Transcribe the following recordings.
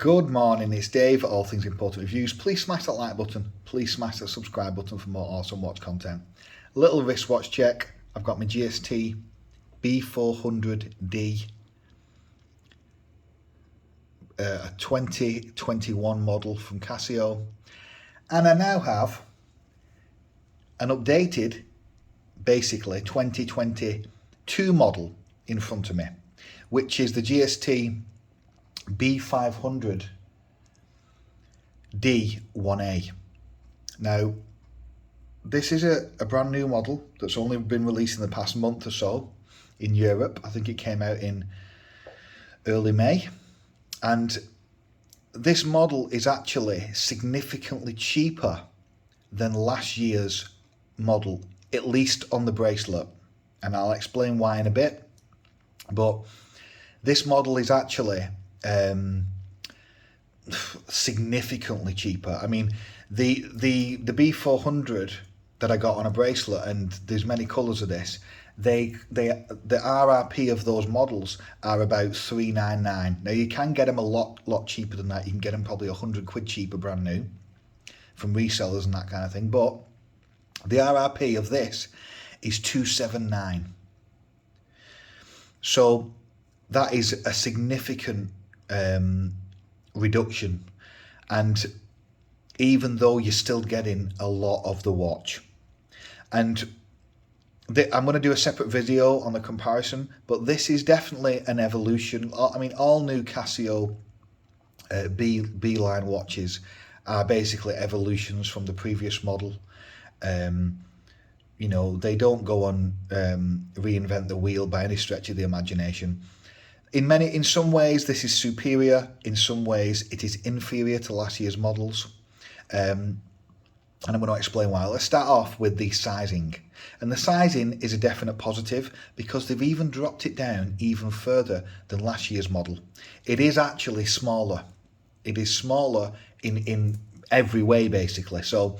Good morning, it's Dave at All Things Important Reviews. Please smash that like button, please smash that subscribe button for more awesome watch content. Little wristwatch check, I've got my GST-B500D, a 2021 model from Casio, and I now have an updated, basically 2022 model in front of me, which is the GST-B500D-1A. Now, this is a brand new model that's only been released in the past month or so in Europe. I think it came out in early May. And this model is actually significantly cheaper than last year's model, at least on the bracelet. And I'll explain why in a bit. But this model is actually significantly cheaper. I mean, the B400 that I got on a bracelet, and there's many colours of this, the RRP of those models are about $399. Now you can get them a lot cheaper than that. You can get them probably £100 cheaper brand new from resellers and that kind of thing. But the RRP of this is $279. So that is a significant reduction, and even though you're still getting a lot of the watch. And I'm going to do a separate video on the comparison, but this is definitely an evolution. I mean, all new Casio B-line watches are basically evolutions from the previous model. You know, they don't go on reinvent the wheel by any stretch of the imagination. In some ways this is superior, in some ways it is inferior to last year's models. And I'm going to explain why. Let's start off with the sizing. And the sizing is a definite positive because they've even dropped it down even further than last year's model. It is actually smaller. It is smaller in every way, basically. So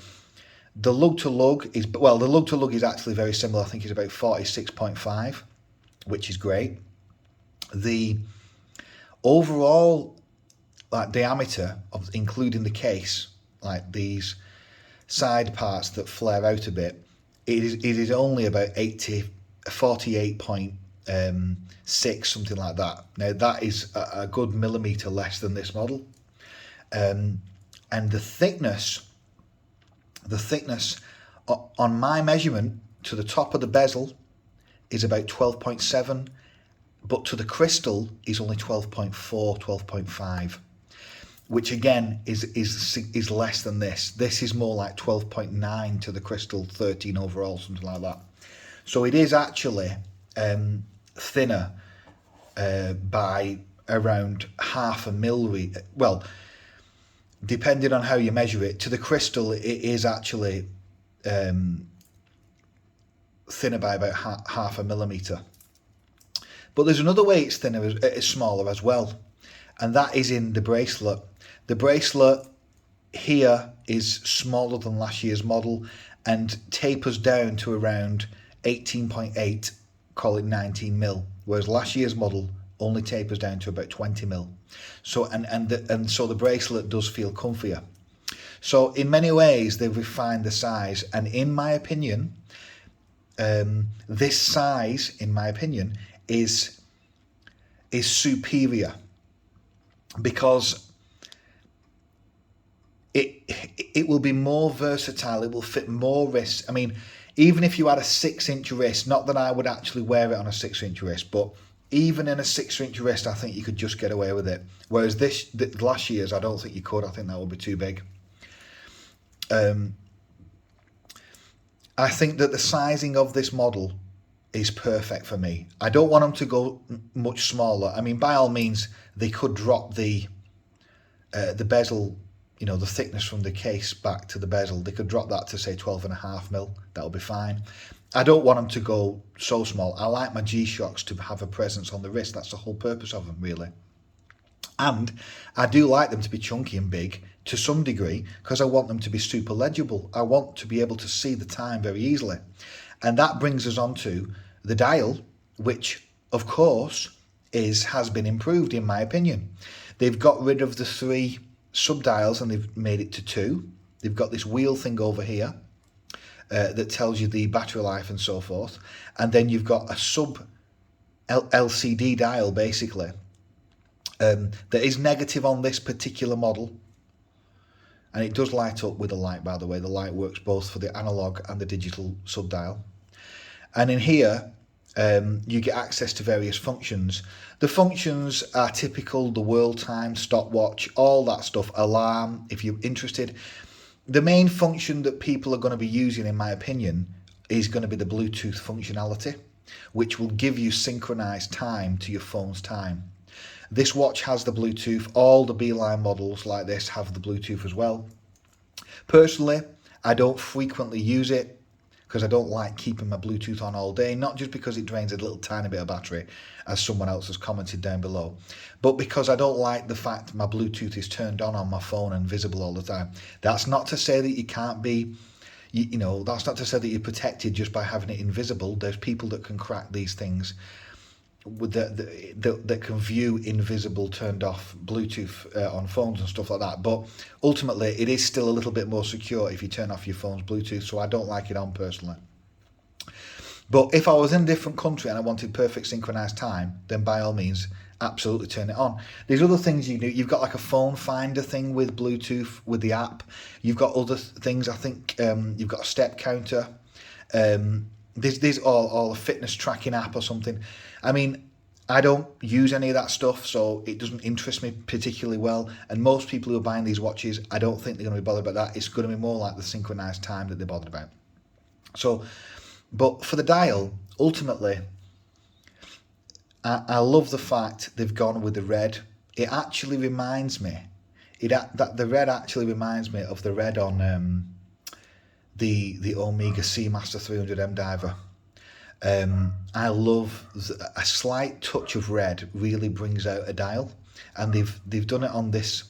the lug to lug is, well, the lug to lug is actually very similar. I think it's about 46.5, which is great. The overall diameter of including the case, like these side parts that flare out a bit, it is only about 48.6, something like that. Now that is a good millimeter less than this model. And the thickness on my measurement to the top of the bezel is about 12.7, but to the crystal is only 12.4, 12.5. Which again is less than this. This is more like 12.9 to the crystal, 13 overall, something like that. So it is actually thinner by around half a mil. Well, depending on how you measure it, to the crystal it is actually thinner by about half a millimeter. But there's another way it's thinner, it's smaller as well, and that is in the bracelet. The bracelet here is smaller than last year's model and tapers down to around 18.8, call it 19 mil, whereas last year's model only tapers down to about 20 mil. So so the bracelet does feel comfier. So in many ways they've refined the size, and in my opinion, this size, in my opinion, is superior because it will be more versatile. It will fit more wrists. I mean, even if you had a 6-inch wrist, not that I would actually wear it on a 6-inch wrist, but even in a 6-inch wrist, I think you could just get away with it. Whereas last year's, I don't think you could. I think that would be too big. I think that the sizing of this model is perfect for me. I don't want them to go much smaller. I mean, by all means, they could drop the bezel, you know, the thickness from the case back to the bezel. They could drop that to say 12.5 mil. That'll be fine. I don't want them to go so small. I like my G-Shocks to have a presence on the wrist. That's the whole purpose of them, really. And I do like them to be chunky and big to some degree because I want them to be super legible. I want to be able to see the time very easily. And that brings us on to the dial, which, of course, has been improved, in my opinion. They've got rid of the 3 subdials and they've made it to 2. They've got this wheel thing over here that tells you the battery life and so forth. And then you've got a sub LCD dial basically that is negative on this particular model. And it does light up with a light, by the way. The light works both for the analog and the digital subdial. And in here, you get access to various functions. The functions are typical: the world time, stopwatch, all that stuff, alarm, if you're interested. The main function that people are going to be using, in my opinion, is going to be the Bluetooth functionality, which will give you synchronized time to your phone's time. This watch has the Bluetooth. All the Beeline models like this have the Bluetooth as well. Personally, I don't frequently use it because I don't like keeping my Bluetooth on all day, not just because it drains a little tiny bit of battery, as someone else has commented down below, but because I don't like the fact my Bluetooth is turned on my phone and visible all the time. That's not to say that you can't be, you know, that's not to say that you're protected just by having it invisible. There's people that can crack these things with that can view invisible turned off Bluetooth on phones and stuff like that, but ultimately it is still a little bit more secure if you turn off your phone's Bluetooth, so I don't like it on personally. But if I was in a different country and I wanted perfect synchronized time, then by all means absolutely turn it on. There's other things you do. You've got like a phone finder thing with Bluetooth with the app. You've got other things. I think you've got a step counter. There's all a fitness tracking app or something. I mean, I don't use any of that stuff, so it doesn't interest me particularly well. And most people who are buying these watches, I don't think they're going to be bothered about that. It's going to be more like the synchronized time that they're bothered about. So, but for the dial, ultimately, I love the fact they've gone with the red. It actually reminds me, that the red actually reminds me of the red on the Omega Seamaster 300M diver. I love a slight touch of red really brings out a dial, and they've done it on this,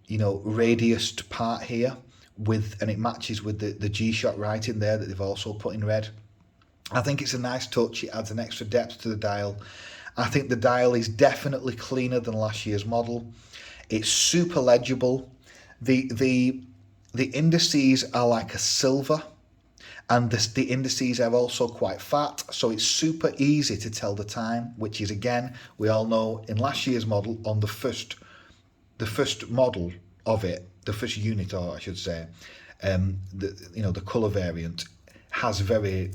you know, radiused part here and it matches with the G-Shock writing there that they've also put in red. I think it's a nice touch. It adds an extra depth to the dial. I think the dial is definitely cleaner than last year's model. It's super legible. The indices are like a silver, and the indices are also quite fat, so it's super easy to tell the time, which is, again, we all know in last year's model, on the first model of it, the first unit, or I should say, the colour variant has very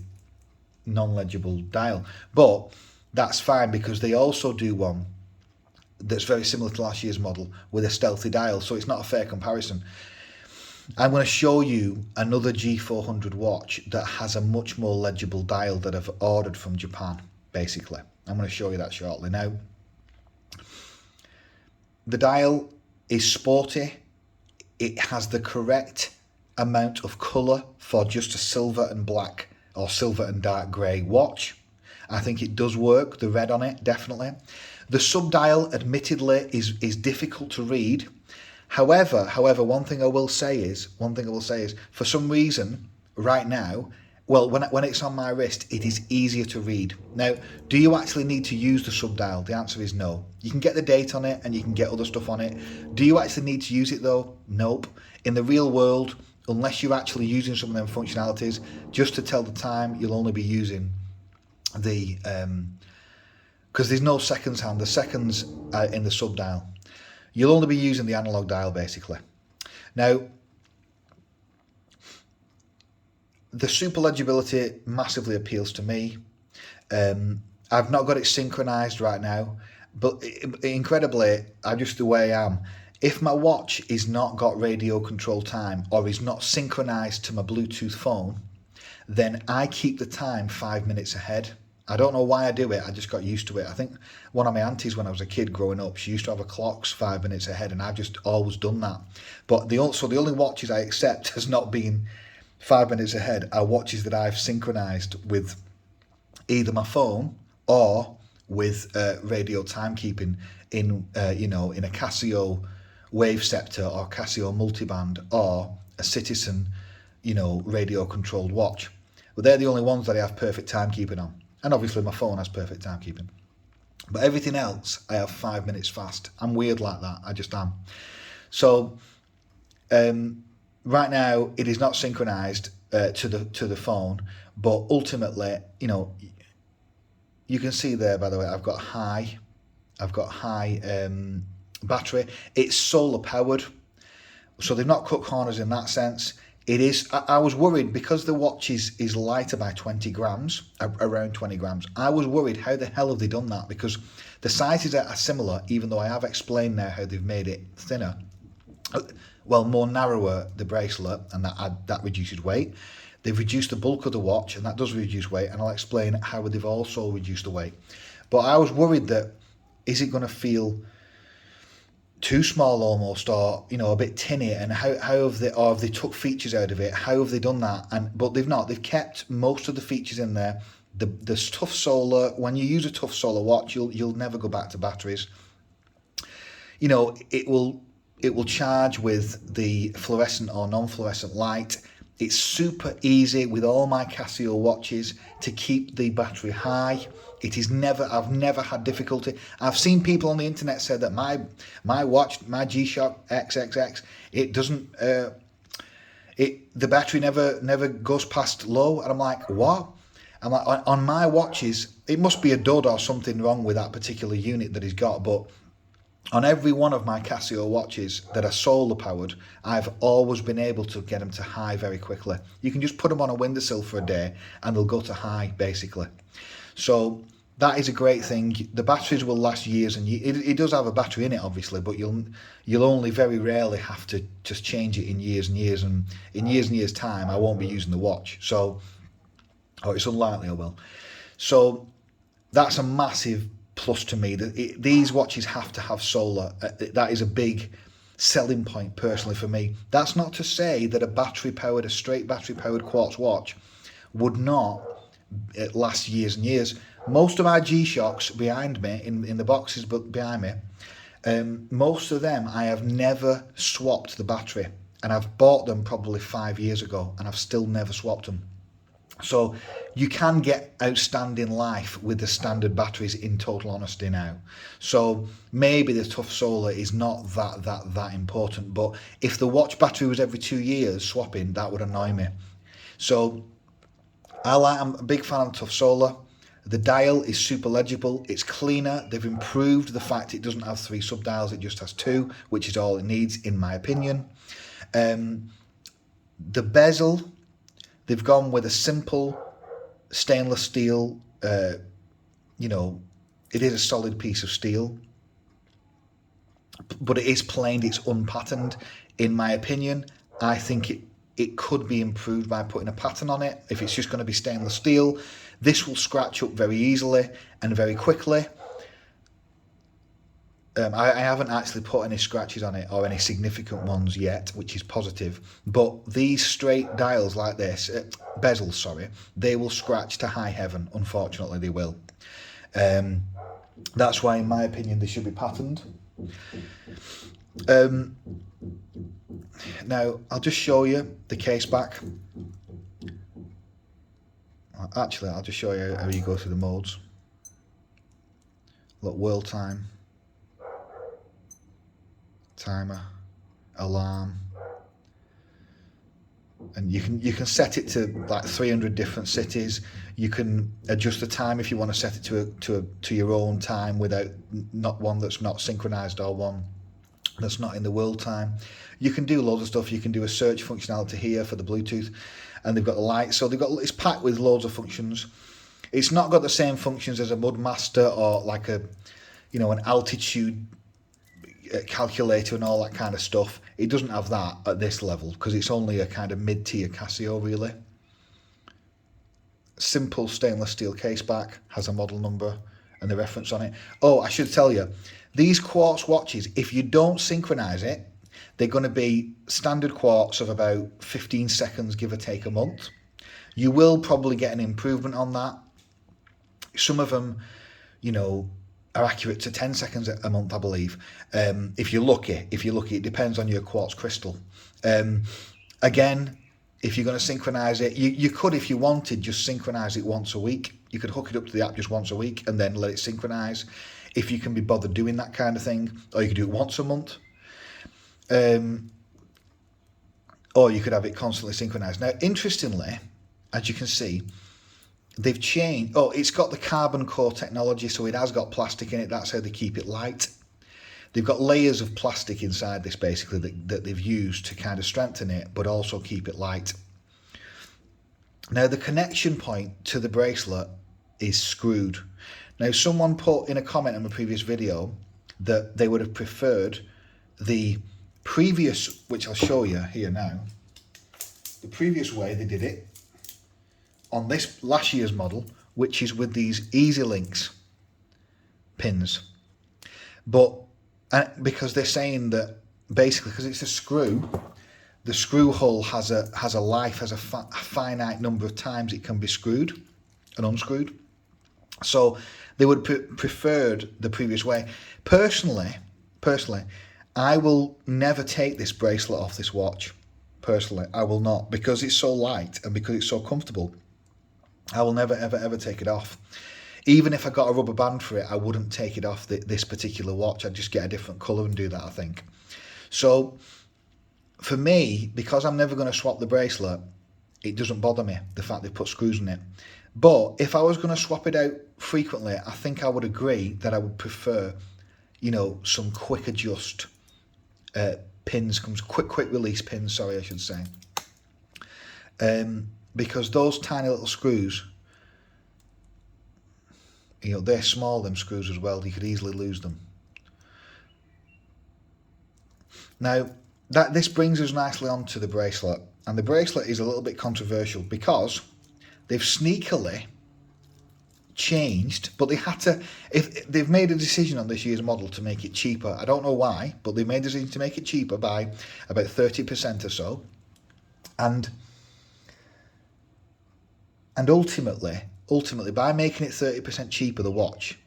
non-legible dial, but that's fine because they also do one that's very similar to last year's model with a stealthy dial, so it's not a fair comparison. I'm going to show you another G400 watch that has a much more legible dial that I've ordered from Japan, basically. I'm going to show you that shortly. Now, the dial is sporty. It has the correct amount of colour for just a silver and black or silver and dark grey watch. I think it does work, the red on it, definitely. The subdial, admittedly, is difficult to read. However, one thing I will say is, for some reason, right now, well, when it's on my wrist, it is easier to read. Now, do you actually need to use the subdial? The answer is no. You can get the date on it and you can get other stuff on it. Do you actually need to use it though? Nope. In the real world, unless you're actually using some of them functionalities, just to tell the time, you'll only be using the, because there's no seconds hand, the seconds are in the subdial. You'll only be using the analog dial, basically. Now, the super legibility massively appeals to me. I've not got it synchronized right now, but incredibly, I'm just the way I am. If my watch is not got radio control time or is not synchronized to my Bluetooth phone, then I keep the time 5 minutes ahead. I don't know why I do it, I just got used to it. I think one of my aunties when I was a kid growing up, she used to have her clocks 5 minutes ahead, and I've just always done that. But the only watches I accept as not being 5 minutes ahead are watches that I've synchronized with either my phone or with radio timekeeping in in a Casio Wave Scepter or Casio Multiband or a Citizen, radio controlled watch. But they're the only ones that I have perfect timekeeping on. And obviously my phone has perfect timekeeping. But everything else, I have 5 minutes fast. I'm weird like that. I just am. So right now, it is not synchronized to the phone, but ultimately, you know, you can see there, by the way, I've got high battery. It's solar powered, so they've not cut corners in that sense. It is. I was worried because the watch is lighter by 20 grams, around 20 grams. I was worried, how the hell have they done that? Because the sizes are similar, even though I have explained now how they've made it thinner. Well, more narrower, the bracelet, and that reduces weight. They've reduced the bulk of the watch, and that does reduce weight, and I'll explain how they've also reduced the weight. But I was worried that, is it going to feel too small almost, or you know, a bit tinny, and how have they, or have they took features out of it? How have they done that? But they've not. They've kept most of the features in there. The tough solar. When you use a tough solar watch, you'll never go back to batteries. You know, it will charge with the fluorescent or non-fluorescent light. It's super easy with all my Casio watches to keep the battery high. I've never had difficulty. I've seen people on the internet say that my watch, my G-Shock XXX, it doesn't, the battery never goes past low. And I'm like, what? I'm like, on my watches, it must be a dud or something wrong with that particular unit that he's got. But on every one of my Casio watches that are solar powered, I've always been able to get them to high very quickly. You can just put them on a windowsill for a day and they'll go to high, basically. So that is a great thing. The batteries will last years and years. It does have a battery in it, obviously, but you'll only very rarely have to just change it in years and years. And in years and years' time, I won't be using the watch. So, or it's unlikely I will. So that's a massive plus to me. These watches have to have solar. That is a big selling point personally for me. That's not to say that a straight battery powered quartz watch would not last years and years. Most of our G-Shocks behind me, in the boxes behind me, most of them I have never swapped the battery, and I've bought them probably 5 years ago and I've still never swapped them. So you can get outstanding life with the standard batteries, in total honesty now. So maybe the tough solar is not that important, but if the watch battery was every 2 years swapping, that would annoy me. So I'm a big fan of tough solar. The dial is super legible. It's cleaner. They've improved the fact it doesn't have 3 subdials. It just has 2, which is all it needs, in my opinion. The bezel, they've gone with a simple stainless steel. You know, it is a solid piece of steel, but it is planed. It's unpatterned. In my opinion, I think it could be improved by putting a pattern on it. If it's just going to be stainless steel, this will scratch up very easily and very quickly. I haven't actually put any scratches on it, or any significant ones yet, which is positive. But these straight dials like this, bezels, sorry, they will scratch to high heaven. Unfortunately, they will. That's why, in my opinion, they should be patterned. Now, I'll just show you the case back. Actually, I'll just show you how you go through the modes. Look, world time, timer, alarm, and you can set it to like 300 different cities. You can adjust the time if you want to set it to your own time, without not one that's not synchronized or one that's not in the world time. You can do loads of stuff. You can do a search functionality here for the Bluetooth, and they've got the lights. So it's packed with loads of functions. It's not got the same functions as a Mudmaster or like an altitude calculator and all that kind of stuff. It doesn't have that at this level because it's only a kind of mid-tier Casio, really. Simple stainless steel case back, has a model number and the reference on it. Oh, I should tell you, these quartz watches, if you don't synchronize it, they're going to be standard quartz of about 15 seconds, give or take, a month. You will probably get an improvement on that. Some of them, are accurate to 10 seconds a month, I believe. If you're lucky, it depends on your quartz crystal. Again, if you're going to synchronize it, you could, if you wanted, just synchronize it once a week. You could hook it up to the app just once a week and then let it synchronize if you can be bothered doing that kind of thing. Or you could do it once a month. Or you could have it constantly synchronized. Now, interestingly, as you can see, they've changed. Oh, it's got the carbon core technology, so it has got plastic in it. That's how they keep it light. They've got layers of plastic inside this, basically, that they've used to kind of strengthen it, but also keep it light. Now, the connection point to the bracelet is screwed. Now, someone put in a comment on my previous video that they would have preferred the previous, which I'll show you here now, the previous way they did it on this last year's model, which is with these Easy Links pins. But because they're saying that basically, because it's a screw, the screw hull has a life, has a finite number of times it can be screwed and unscrewed. So they would preferred the previous way. Personally, I will never take this bracelet off this watch. Personally, I will not, because it's so light and because it's so comfortable. I will never, ever take it off. Even if I got a rubber band for it, I wouldn't take it off this particular watch. I'd just get a different colour and do that, I think. So for me, because I'm never going to swap the bracelet, it doesn't bother me, the fact they put screws in it. But if I was going to swap it out frequently, I think I would agree that I would prefer, you know, some quick adjust pins, quick release pins, sorry, I should say. Because those tiny little screws, you know, they're small, them screws as well. You could easily lose them. Now, this brings us nicely onto the bracelet. And the bracelet is a little bit controversial because they've sneakily changed, but they had to, if they've made a decision on this year's model to make it cheaper. I don't know why, but they made a decision to make it cheaper by about 30% or so. And ultimately, by making it 30% cheaper, the watch,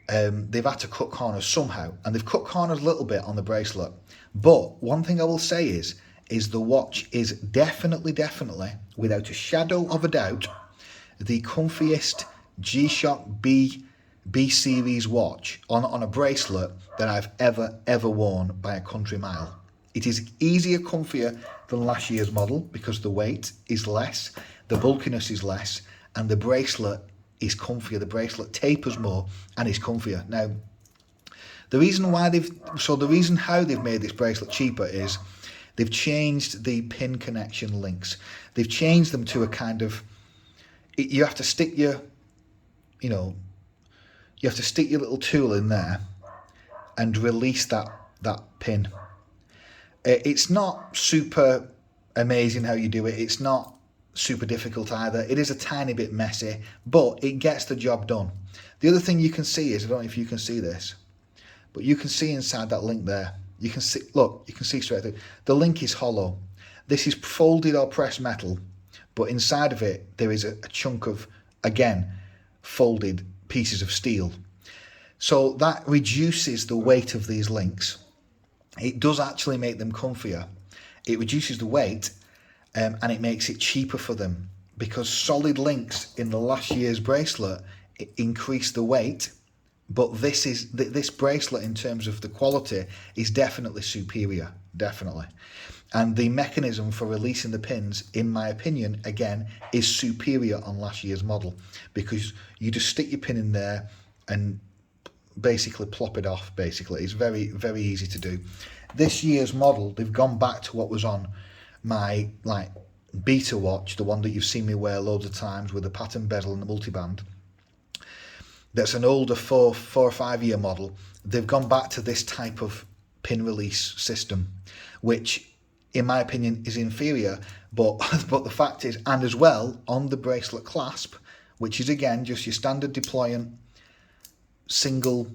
they've had to cut corners somehow, and they've cut corners a little bit on the bracelet. But one thing I will say is the watch is definitely, without a shadow of a doubt, the comfiest G-Shock B series watch on a bracelet that I've ever worn by a country mile. It is easier, comfier than last year's model because the weight is less, the bulkiness is less, and the bracelet is comfier. The bracelet tapers more and is comfier. Now, the reason how they've made this bracelet cheaper is they've changed the pin connection links. They've changed them to a kind of, you have to stick your, you have to stick your little tool in there and release that pin. It's not super amazing how you do it. It's not super difficult either. It is a tiny bit messy, but it gets the job done. The other thing you can see is, I don't know if you can see this, but you can see inside that link there. You can see, look, you can see straight through. The link is hollow. This is folded or pressed metal, but inside of it there is a chunk of, again, folded pieces of steel. So that reduces the weight of these links. It does actually make them comfier. It reduces the weight, and it makes it cheaper for them, because solid links in the last year's bracelet increase the weight, but this bracelet, in terms of the quality, is definitely superior, definitely. And the mechanism for releasing the pins, in my opinion, again, is superior on last year's model, because you just stick your pin in there and basically plop it off. Basically, it's very easy to do. This year's model, they've gone back to what was on my beta watch, the one that you've seen me wear loads of times with the pattern bezel and the multiband. That's an older 4 or 5 year model. They've gone back to this type of pin release system, which in my opinion is inferior, but the fact is, and as well on the bracelet clasp, which is again just your standard deployant single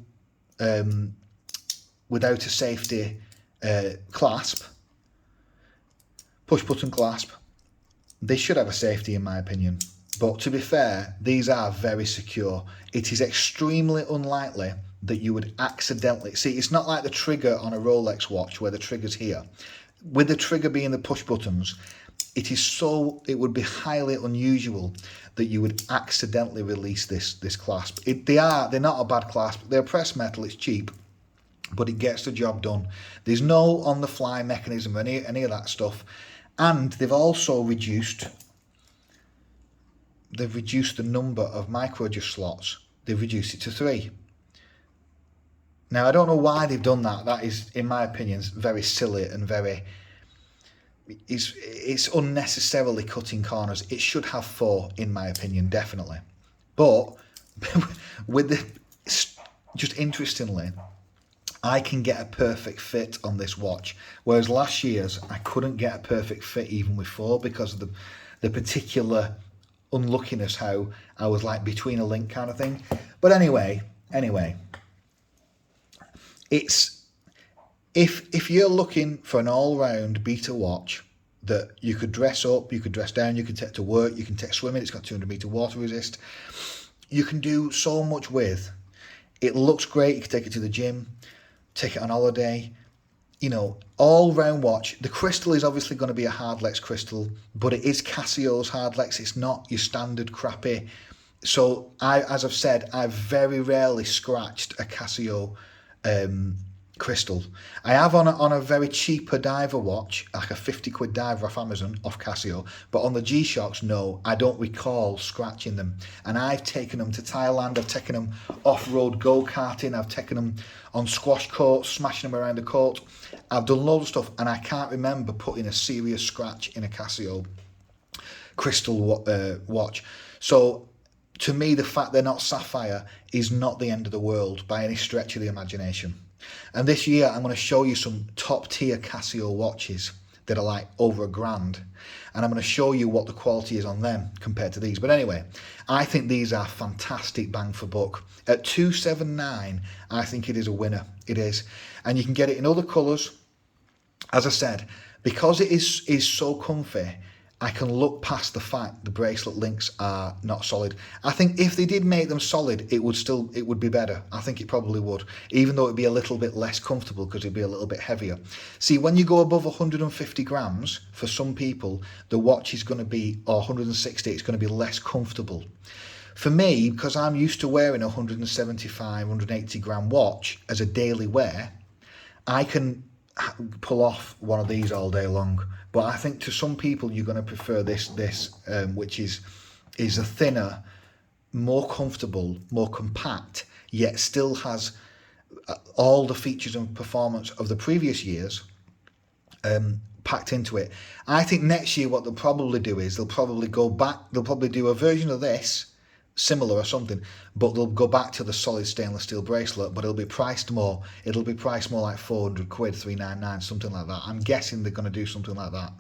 without a safety clasp, push button clasp. They should have a safety in my opinion, but to be fair, these are very secure. It is extremely unlikely that you would accidentally see. It's not like the trigger on a Rolex watch where the trigger's here. With the trigger being the push buttons, it would be highly unusual that you would accidentally release this clasp. They're not a bad clasp. They're pressed metal, it's cheap, but it gets the job done. There's no on-the-fly mechanism or any of that stuff. And they've also reduced the number of micro adjust slots. They've reduced it to 3. Now, I don't know why they've done that. That is, in my opinion, very silly and it's unnecessarily cutting corners. It should have 4, in my opinion, definitely. But just interestingly, I can get a perfect fit on this watch, whereas last year's I couldn't get a perfect fit even with 4 because of the particular unluckiness, how I was like between a link kind of thing. But anyway, it's if you're looking for an all-round beta watch that you could dress up, you could dress down, you can take to work, you can take swimming, it's got 200 meter water resist, you can do so much with. It looks great, you can take it to the gym, take it on holiday, you know, all-round watch. The crystal is obviously going to be a Hardlex crystal, but it is Casio's Hardlex, it's not your standard crappy. So as I've said, I've very rarely scratched a Casio crystal. I have on a very cheaper diver watch, like a 50 quid diver off Amazon, off Casio, but on the G-Shocks, no, I don't recall scratching them. And I've taken them to Thailand, I've taken them off-road go-karting, I've taken them on squash courts, smashing them around the court. I've done loads of stuff, and I can't remember putting a serious scratch in a Casio crystal watch. So to me, the fact they're not sapphire is not the end of the world by any stretch of the imagination. And this year, I'm going to show you some top tier Casio watches that are like over $1,000. And I'm going to show you what the quality is on them compared to these. But anyway, I think these are fantastic bang for buck. At $279, I think it is a winner. It is. And you can get it in other colours. As I said, because it is so comfy, I can look past the fact the bracelet links are not solid. I think if they did make them solid, it would be better. I think it probably would, even though it'd be a little bit less comfortable because it'd be a little bit heavier. See, when you go above 150 grams, for some people, the watch is going to be, or 160, it's going to be less comfortable. For me, because I'm used to wearing a 175, 180 gram watch as a daily wear, I can pull off one of these all day long. But I think to some people you're going to prefer this which is a thinner, more comfortable, more compact, yet still has all the features and performance of the previous years packed into it. I think next year what they'll probably do is they'll probably do a version of this, similar or something, but they'll go back to the solid stainless steel bracelet, but it'll be priced more. It'll be priced more like 400 quid, 399, something like that. I'm guessing they're going to do something like that.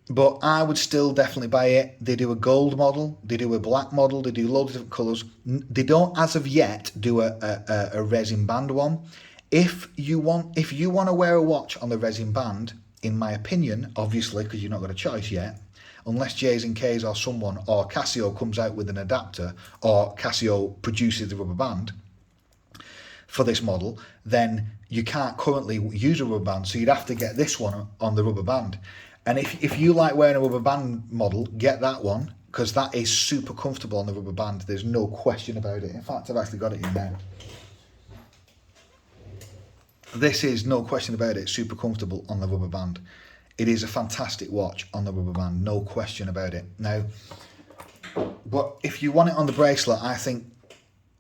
But I would still definitely buy it. They do a gold model, they do a black model, they do loads of different colours. They don't, as of yet, do a resin band one. If you want to wear a watch on the resin band, in my opinion, obviously, because you've not got a choice yet, unless J's and K's or someone, or Casio comes out with an adapter, or Casio produces the rubber band for this model, then you can't currently use a rubber band, so you'd have to get this one on the rubber band. And if you like wearing a rubber band model, get that one, because that is super comfortable on the rubber band. There's no question about it. In fact, I've actually got it in now. This is, no question about it, super comfortable on the rubber band. It is a fantastic watch on the rubber band, no question about it. Now, but if you want it on the bracelet, I think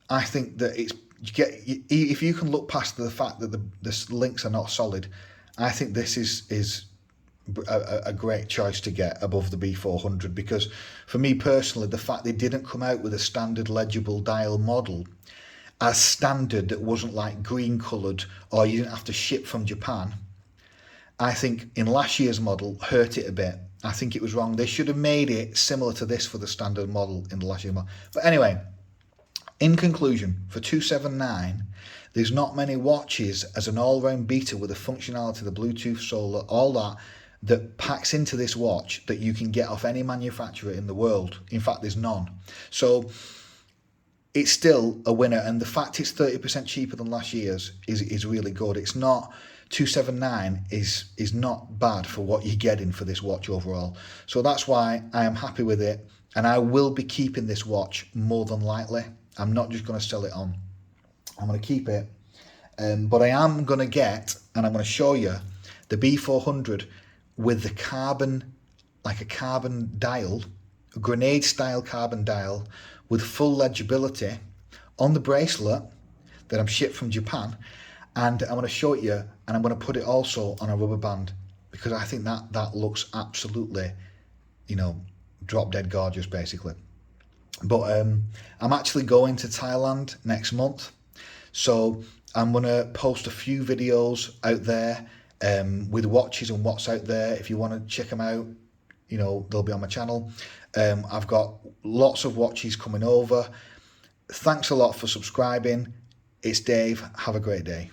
that if you can look past the fact that the links are not solid, I think this is a great choice to get above the B400, because for me personally, the fact they didn't come out with a standard legible dial model as standard that wasn't like green coloured, or you didn't have to ship from Japan, I think in last year's model hurt it a bit. I think it was wrong. They should have made it similar to this for the standard model in the last year's model. But anyway, in conclusion, for $279, there's not many watches as an all-round beta with the functionality, the Bluetooth, solar, all that packs into this watch that you can get off any manufacturer in the world. In fact, there's none. So it's still a winner, and the fact it's 30% cheaper than last year's is really good. It's not 279 is not bad for what you're getting for this watch overall. So that's why I am happy with it, and I will be keeping this watch more than likely. I'm not just going to sell it on. I'm going to keep it, but I am going to get, and I'm going to show you, the B400 with the carbon, like a carbon dial, a grenade style carbon dial with full legibility on the bracelet that I'm shipped from Japan, and I'm going to show it you, and I'm going to put it also on a rubber band, because I think that looks absolutely, you know, drop dead gorgeous basically. But I'm actually going to Thailand next month, so I'm going to post a few videos out there with watches and what's out there. If you want to check them out, you know, they'll be on my channel. I've got lots of watches coming over. Thanks a lot for subscribing. It's Dave. Have a great day.